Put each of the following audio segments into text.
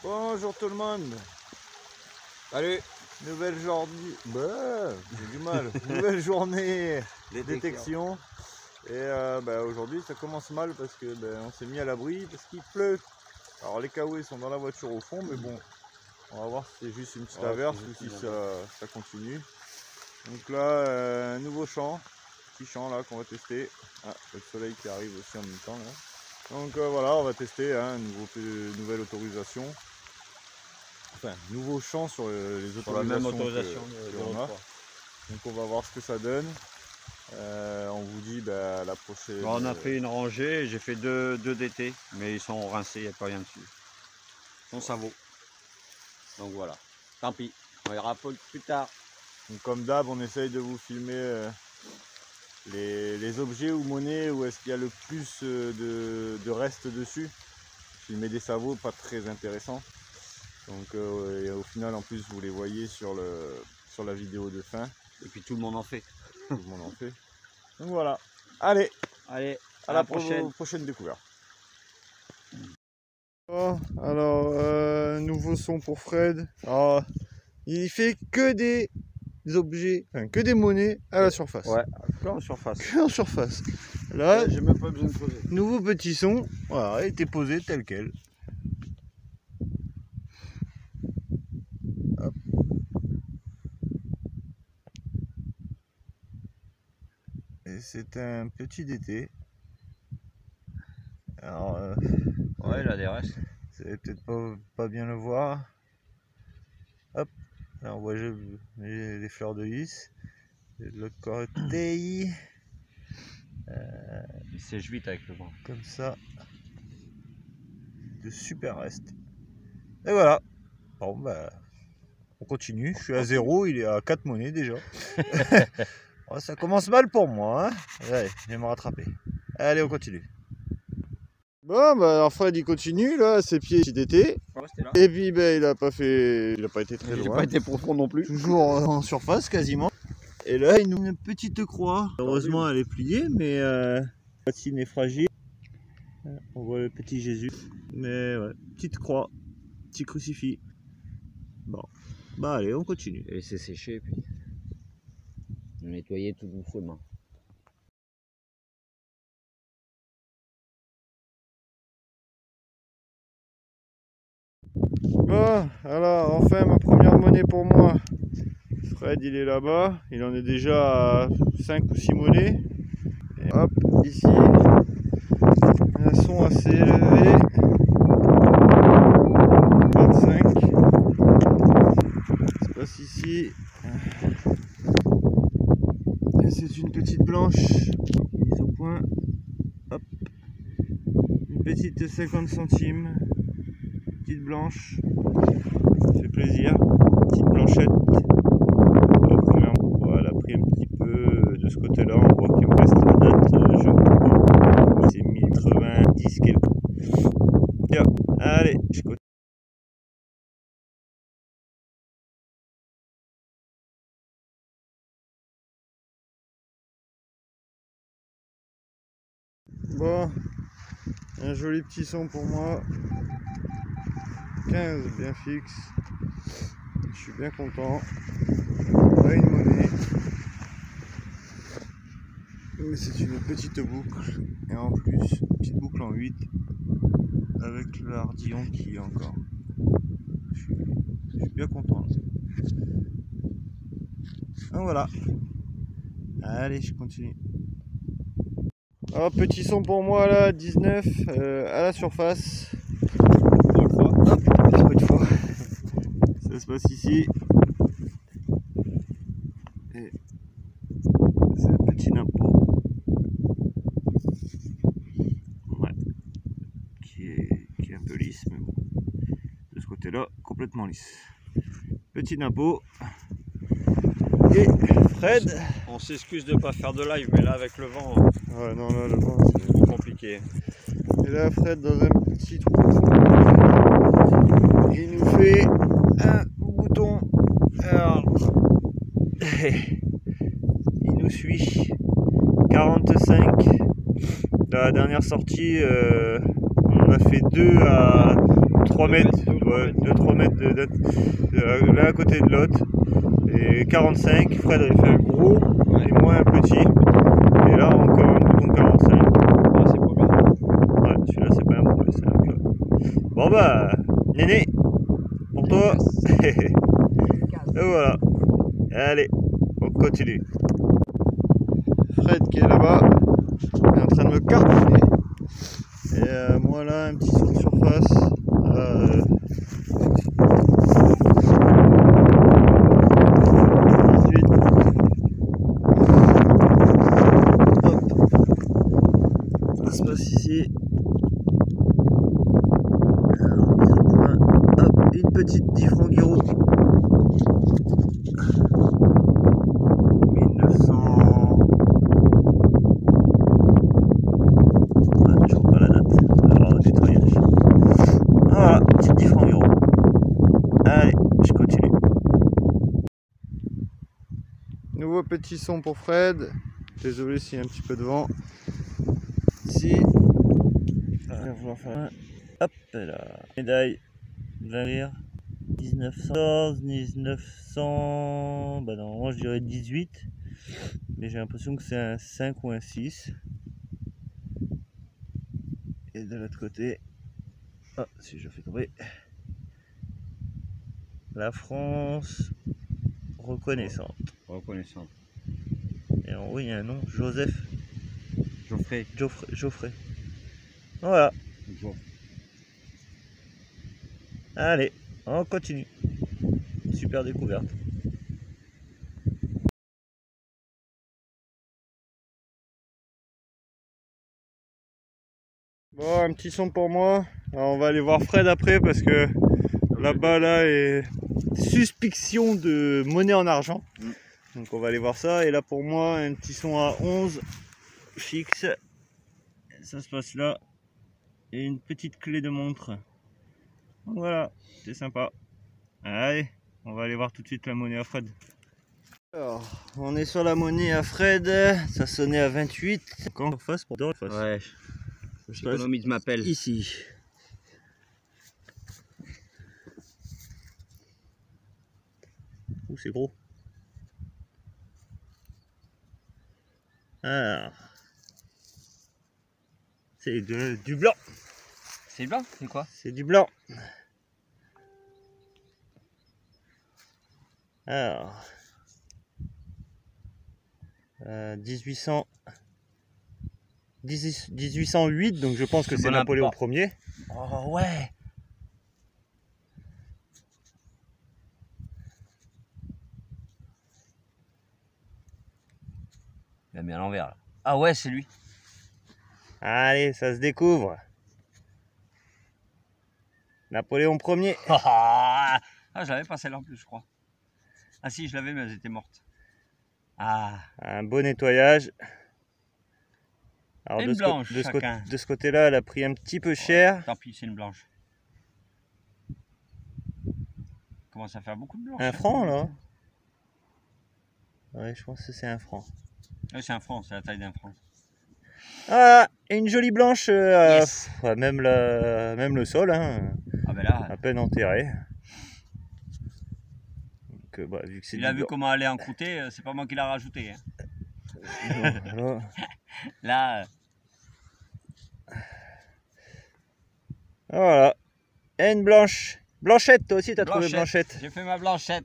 Bonjour tout le monde. Salut. Nouvelle journée. J'ai du mal. Nouvelle journée détection. Et aujourd'hui ça commence mal parce que on s'est mis à l'abri parce qu'il pleut. Alors les kawaii sont dans la voiture au fond, mais bon, on va voir si c'est juste une petite averse ou si ça continue. Donc là, nouveau champ, petit champ là qu'on va tester. Ah, le soleil qui arrive aussi en même temps là. Donc voilà, on va tester nouvelle autorisation. Enfin, nouveau champ sur les autorisations. Sur la même autorisation que l'on a. Donc on va voir ce que ça donne. On vous dit la prochaine. Bon, on a fait une rangée, j'ai fait deux DT, mais ils sont rincés, il n'y a pas rien dessus. Donc ça vaut. Donc voilà. Tant pis, on verra plus tard. Donc, comme d'hab, on essaye de vous filmer les objets ou monnaies où est-ce qu'il y a le plus de reste dessus. Filmer des sabots, pas très intéressant. Donc et au final en plus vous les voyez sur la vidéo de fin. Et puis tout le monde en fait. Tout le monde en fait. Donc voilà. Allez, à la prochaine découverte. Oh, alors nouveau son pour Fred. Alors, il fait que des objets, enfin que des monnaies à la surface. Ouais, que en surface. Que en surface. Là, j'ai même pas besoin de poser. Nouveau petit son, voilà, il était posé tel quel. Hop. Et c'est un petit DT. Alors, ouais, il a des restes. Vous allez peut-être pas bien le voir. Hop, alors on voit les fleurs de lys. De l'autre côté. Il sèche vite avec le vent. Comme ça. De super restes. Et voilà. Bon on continue. Je suis à 0, il est à 4 monnaies déjà. Oh, ça commence mal pour moi. Hein. Ouais, je vais me rattraper. Allez, on continue. Bon, alors Fred il continue là, à ses pieds d'été. Et puis il a pas été très loin. Il n'a pas été profond non plus. Toujours en surface quasiment. Et là il nous met une petite croix. Heureusement elle est pliée, mais la patine est fragile. On voit le petit Jésus. Mais ouais, petite croix, petit crucifix. Bon, allez, on continue. Et c'est séché puis nettoyer tout doucement. Bon, alors enfin ma première monnaie pour moi. Fred il est là-bas, il en est déjà à 5 ou 6 monnaies. Et hop, ici, un son assez élevé. 25. Ça se passe ici. Et c'est une petite blanche mise au point. Hop. Une petite 50 centimes. Petite blanche. Ça fait plaisir. Petite blanchette. Elle a pris un petit peu de ce côté-là. On voit qu'il me reste la date. Je crois. C'est 1090 quelque. Tiens, allez, je continue. Bon, un joli petit son pour moi. 15 bien fixe. Je suis bien content. Pas une monnaie. Mais c'est une petite boucle. Et en plus, une petite boucle en 8. Avec l'ardillon qui est encore. Je suis bien content. Donc voilà. Allez, je continue. Oh, petit son pour moi là, 19 à la surface. Hop, une fois. Ça se passe ici. Et c'est un petit napo. Ouais. Qui est un peu lisse, mais bon. De ce côté-là, complètement lisse. Petit napo. Et Fred. On s'excuse de ne pas faire de live, mais là avec le vent. Ouais, non, là, le vent, c'est compliqué. Et là, Fred, dans un petit trou, il nous fait un bouton. Alors, il nous suit. 45. Dans la dernière sortie, on a fait 2 à 3 mètres, 2-3 mètres l'un à côté de l'autre. Et 45, Fred avait fait un gros et moi un petit. Et là encore un bouton 45. Ah, c'est pas bien. Ouais, celui-là c'est pas un bon, c'est un plat. Bon bah, Néné, pour toi. Et voilà. Allez, on continue. Fred qui est là-bas, est en train de me cartonner. Et moi là, un petit saut de surface. 18. Hop. Ça se passe ici. Alors, mise au point. Hop, une petite 10 francs Guiraud. 1900. Ah, toujours pas la date. Alors, au nettoyage. Voilà, petite 10 francs Guiraud. Allez, je continue. Nouveau petit son pour Fred. Désolé s'il y a un petit peu de vent. Ici. Hop là. Médaille. Valir. 1914, 1900. Bah non, moi je dirais 18. Mais j'ai l'impression que c'est un 5 ou un 6. Et de l'autre côté. Ah, si je fais tomber. La France reconnaissante. Reconnaissant. Et en haut il y a un nom, Joseph Geoffrey. Voilà. Geoffrey. Allez, on continue. Super découverte. Bon, un petit son pour moi. Alors, on va aller voir Fred après parce que là-bas là est suspicion de monnaie en argent. Donc on va aller voir ça. Et là pour moi, un petit son à 11 fixe. Ça se passe là. Et une petite clé de montre. Donc voilà, c'est sympa. Allez, on va aller voir tout de suite la monnaie à Fred. Alors, on est sur la monnaie à Fred. Ça sonnait à 28. Quand face pour deux face. Ouais, j'économise ma pelle. Ici. Ouh, c'est gros. Alors, c'est du blanc. C'est blanc, c'est quoi? C'est du blanc. Alors, 1808, donc je pense que c'est Napoléon Ier. Oh ouais. Il a mis à l'envers là. Ah ouais, c'est lui. Allez, ça se découvre. Napoléon Ier. Ah, je l'avais pas celle-là en plus, je crois. Ah si, je l'avais, mais elles étaient mortes. Ah. Un beau nettoyage. Alors une blanche, de ce côté-là, elle a pris un petit peu cher. Ouais, tant pis, c'est une blanche. Commence à faire beaucoup de blanches. Un franc là. Ouais, je pense que c'est un franc. Oui, c'est un franc, c'est la taille d'un franc. Ah, et une jolie blanche. Yes. Même le sol, hein, Ah ben là. à peine enterré. Donc, bah, vu que c'est il a vu comment elle est encroûtée, c'est pas moi qui l'a rajouté. Hein. Voilà. Là. Voilà. Et une blanche. Blanchette, toi aussi, t'as trouvé Blanchette. J'ai fait ma Blanchette.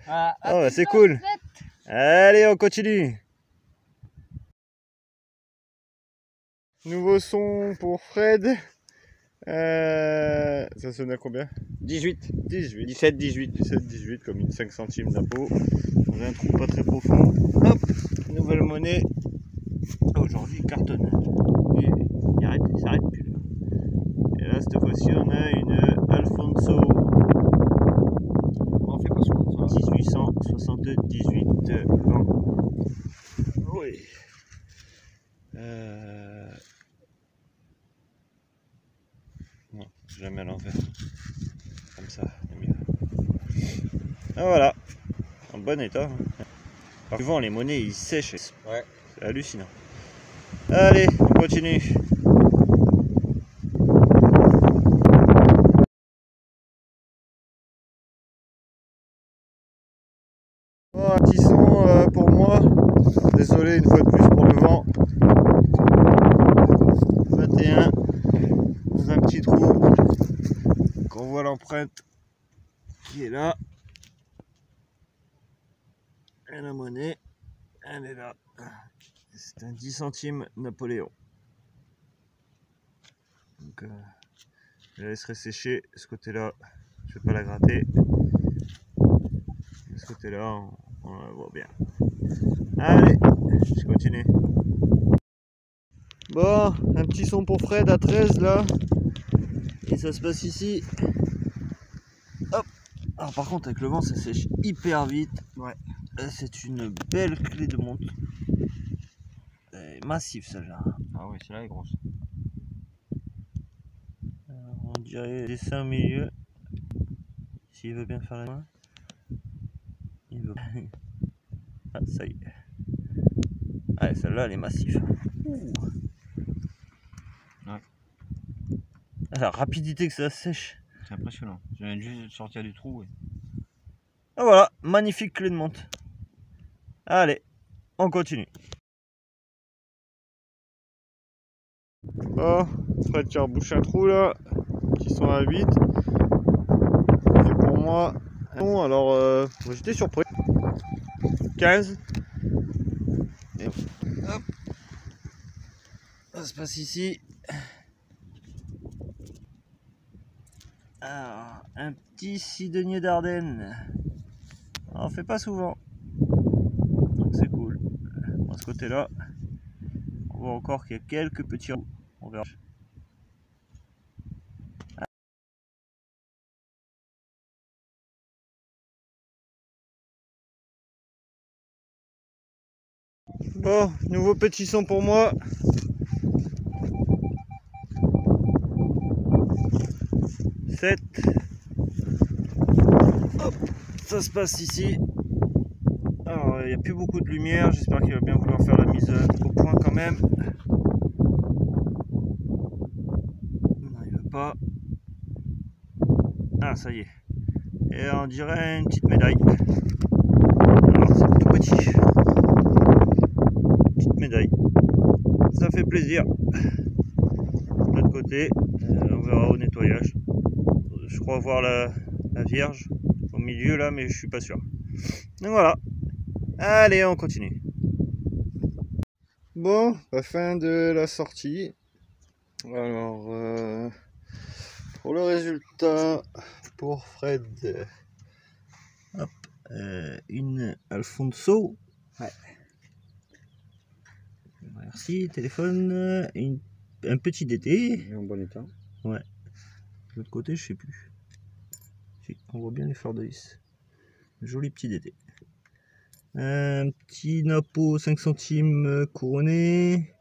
Ah, bah, c'est cool. Allez, on continue. Nouveau son pour Fred. Ça sonne à combien? 18. 18. 17, 18. 17, 18, comme une 5 centimes d'impôt. Dans un trou pas très profond. Hop, nouvelle monnaie. Aujourd'hui, il cartonne. Il s'arrête plus là. Et là, cette fois-ci, on a une Alfonso. On fait pas souvent ça. 1878. Non. Oui. Non, jamais à l'envers. Comme ça, c'est mieux. Ah voilà. En bon état. Souvent, les monnaies, ils sèchent. Ouais. C'est hallucinant. Allez, on continue. Un petit son pour moi. Désolé une fois de plus pour le vent. 21 dans un petit trou. On voit l'empreinte qui est là. Et la monnaie, elle est là. C'est un 10 centimes Napoléon. Donc, je la laisserai sécher. Ce côté-là, je vais pas la gratter. De ce côté-là, on la voit bien. Allez, je continue. Bon, un petit son pour Fred à 13 là. Et ça se passe ici. Hop. Alors par contre avec le vent ça sèche hyper vite. Ouais. C'est une belle clé de montre. Elle est massive celle-là. Ah oui, celle-là est grosse. On dirait dessin au milieu. S'il veut bien faire la main. Il veut. Ah ça y est. Ah celle-là elle est massive. Ouh. Ouais. La rapidité que ça sèche. C'est impressionnant. Je viens juste de sortir du trou. Ouais. Ah voilà, magnifique clé de montre. Allez, on continue. Bon, Fred tu rebouches un trou là, qui sont à 8. Et pour moi, bon alors j'étais surpris. 15. Et hop, ça se passe ici. Alors, un petit cidonnier d'Ardennes. On en fait pas souvent. Donc c'est cool. De ce côté-là, on voit encore qu'il y a quelques petits roues. On verra. Bon, nouveau petit son pour moi. Hop, ça se passe ici. Alors il n'y a plus beaucoup de lumière, j'espère qu'il va bien vouloir faire la mise au point quand même. Non, il veut pas. Ah ça y est. Et on dirait une petite médaille. Alors c'est tout petit. Petite médaille. Ça fait plaisir. De l'autre côté, on verra au nettoyage. Je crois voir la Vierge au milieu là, mais je suis pas sûr. Donc voilà. Allez, on continue. Bon, la fin de la sortie. Alors, pour le résultat, pour Fred, hop, une Alfonso. Ouais. Merci, téléphone, un petit DT. En bon état. Ouais. De l'autre côté, je sais plus. Si, on voit bien les fleurs de lys. Joli petit DT. Un petit Napo 5 centimes couronné.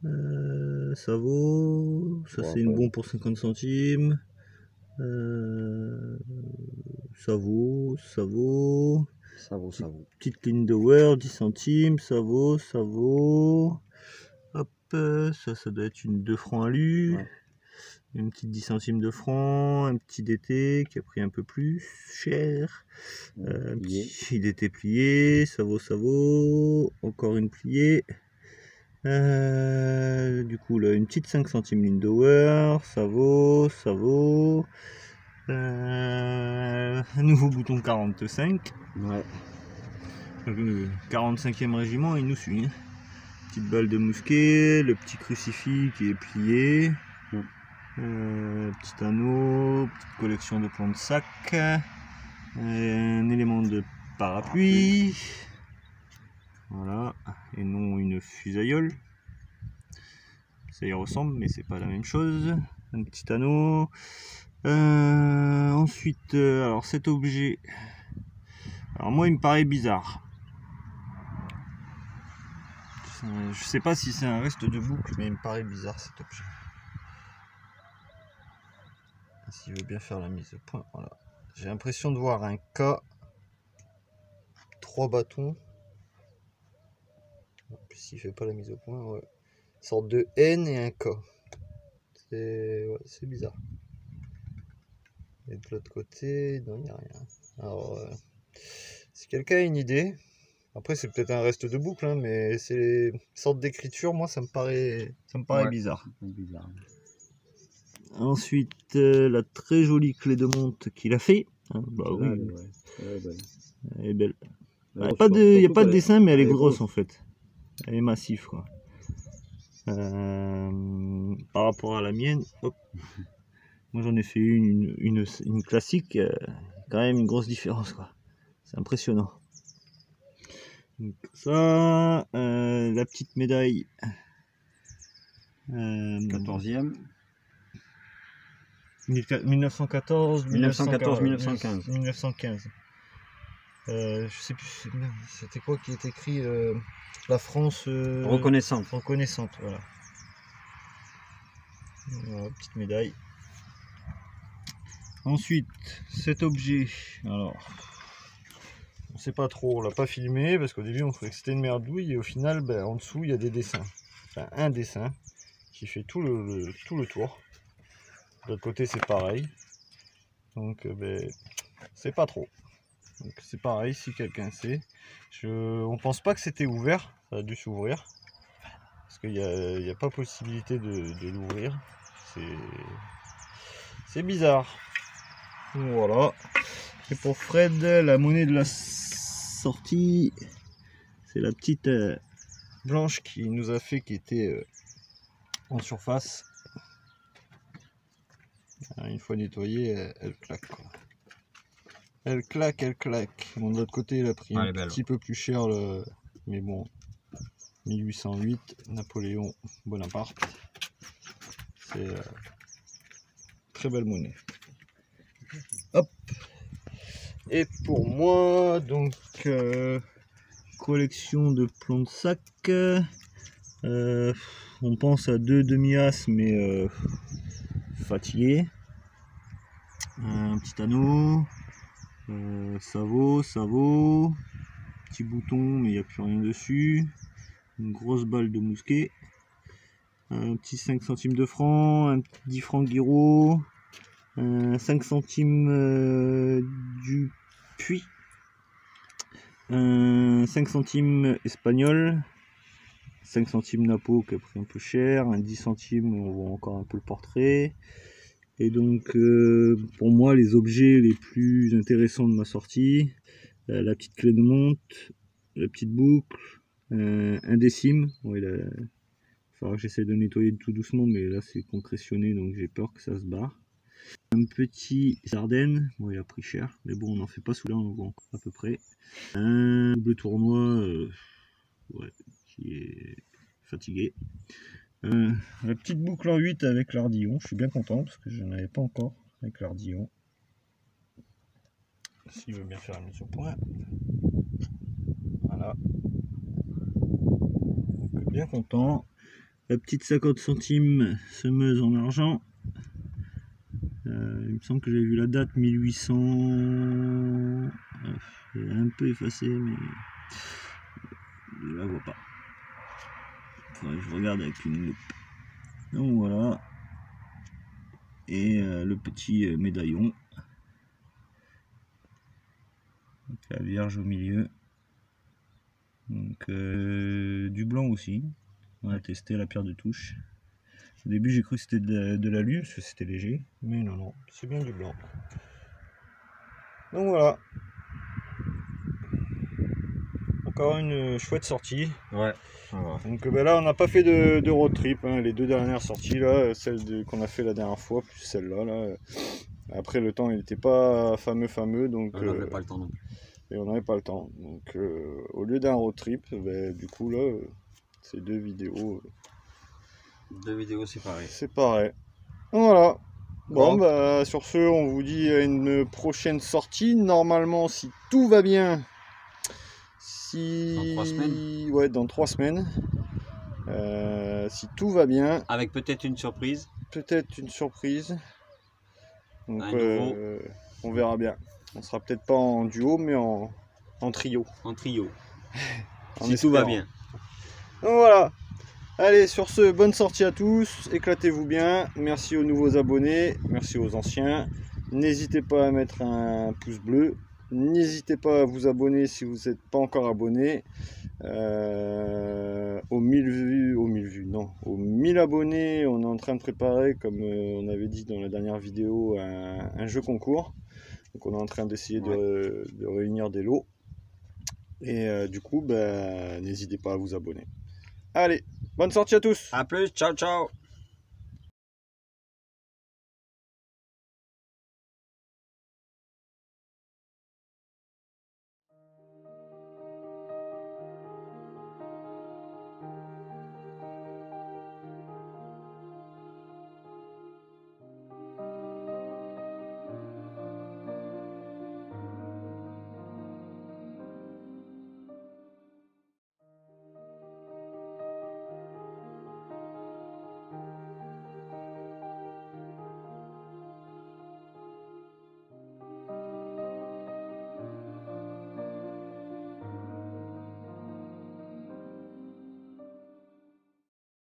Ça vaut. Ça c'est une bombe pour 50 centimes. Ça vaut. Ça vaut. Petite ligne de Word, 10 centimes. Ça vaut. Hop, ça doit être une 2 francs alu. Ouais. Une petite 10 centimes de francs, un petit DT qui a pris un peu plus cher, un petit DT plié, ça vaut, encore une pliée, du coup là une petite 5 centimes ligne d'Hour, ça vaut, un nouveau bouton 45, ouais. Le 45e régiment il nous suit, hein. Petite balle de mousquet, le petit crucifix qui est plié. Petit anneau, petite collection de plans de sac, un élément de parapluie, voilà, et non une fusaillole. Ça y ressemble, mais c'est pas la même chose. Un petit anneau. Ensuite, alors cet objet, alors moi il me paraît bizarre. Je sais pas si c'est un reste de boucle, mais il me paraît bizarre cet objet. S'il veut bien faire la mise au point, voilà. J'ai l'impression de voir un K, 3 bâtons. Puis s'il fait pas la mise au point, ouais. Une sorte de N et un K. C'est bizarre. Et de l'autre côté, non, il n'y a rien. Alors, est-ce quelqu'un a une idée, après c'est peut-être un reste de boucle, hein, mais c'est une sorte d'écriture, moi ça me paraît bizarre. Ensuite, la très jolie clé de monte qu'il a fait. Hein, bah oui, elle est belle. Il n'y a pas de dessin, mais elle est grosse en fait. Elle est massive quoi. Par rapport à la mienne, hop. Moi j'en ai fait une classique, quand même une grosse différence quoi. C'est impressionnant. Donc ça, la petite médaille. 14e. 1914, 1915. 1915. Je sais plus, c'était quoi qui est écrit, la France reconnaissante. Reconnaissante, voilà. Voilà, petite médaille. Ensuite, cet objet, alors, on sait pas trop, on l'a pas filmé parce qu'au début on trouvait que c'était une merdouille et au final, ben, en dessous il y a des dessins. Enfin, un dessin qui fait tout le tour. De l'autre côté c'est pareil. Donc ben, c'est pas trop. Donc c'est pareil si quelqu'un sait. On pense pas que c'était ouvert, ça a dû s'ouvrir. Parce qu'il n'y a pas possibilité de l'ouvrir. C'est bizarre. Voilà. Et pour Fred, la monnaie de la sortie, c'est la petite blanche qui nous a fait, qui était en surface. Une fois nettoyée, elle claque quoi. Elle claque, elle claque. Bon, de l'autre côté, elle a pris un petit peu plus cher, mais bon, 1808, Napoléon Bonaparte. C'est très belle monnaie. Hop. Et pour moi, donc, collection de plomb de sac. On pense à 2 demi-as, mais fatigué. Un petit anneau. Ça vaut. Petit bouton, mais il n'y a plus rien dessus. Une grosse balle de mousquet. Un petit 5 centimes de franc. Un petit 10 francs Guiraud. 5 centimes du Puy. 5 centimes espagnol. 5 centimes Napo qui a pris un peu cher. Un 10 centimes, on voit encore un peu le portrait. Et donc, pour moi, les objets les plus intéressants de ma sortie, la petite clé de monte, la petite boucle, un décime. Bon, il va falloir que j'essaie de nettoyer tout doucement, mais là c'est concrétionné, donc j'ai peur que ça se barre. Un petit Sardaigne, bon, il a pris cher, mais bon, on n'en fait pas sous là, on voit à peu près. Un double tournoi, ouais, qui est fatigué. La petite boucle en 8 avec l'ardillon, je suis bien content parce que je n'en avais pas encore avec l'ardillon. S'il veut bien faire la mise au point. Voilà. Donc, bien content. La petite 50 centimes semeuse en argent. Il me semble que j'ai vu la date 1800. Elle est un peu effacée, mais je la vois pas. Faudrait que je regarde avec une loupe. Donc voilà. Et le petit médaillon. Donc, la Vierge au milieu. Donc du blanc aussi. On a testé la pierre de touche. Au début j'ai cru que c'était de l'alu parce que c'était léger. Mais non, c'est bien du blanc. Donc voilà. Encore une chouette sortie. Ouais. Donc ben là on n'a pas fait de road trip, hein. Les deux dernières sorties là, celle qu'on a fait la dernière fois, plus celle-là. Là. Après le temps il n'était pas fameux, donc on n'avait pas le temps non plus. Et on n'avait pas le temps. Donc au lieu d'un road trip, ben, du coup là c'est deux vidéos. Deux vidéos séparées. C'est pareil. Voilà. Bon bah sur ce on vous dit à une prochaine sortie. Normalement si tout va bien. Dans 3 semaines. Ouais, dans 3 semaines. Si tout va bien. Avec peut-être une surprise. Donc on verra bien. On sera peut-être pas en duo, mais en trio. En trio. Si tout va bien. Donc voilà. Allez, sur ce, bonne sortie à tous. Éclatez-vous bien. Merci aux nouveaux abonnés. Merci aux anciens. N'hésitez pas à mettre un pouce bleu. N'hésitez pas à vous abonner si vous n'êtes pas encore abonné. Aux 1000 abonnés, on est en train de préparer, comme on avait dit dans la dernière vidéo, un jeu concours. Donc on est en train d'essayer de réunir des lots. Et du coup, n'hésitez pas à vous abonner. Allez, bonne sortie à tous. À plus, ciao ciao.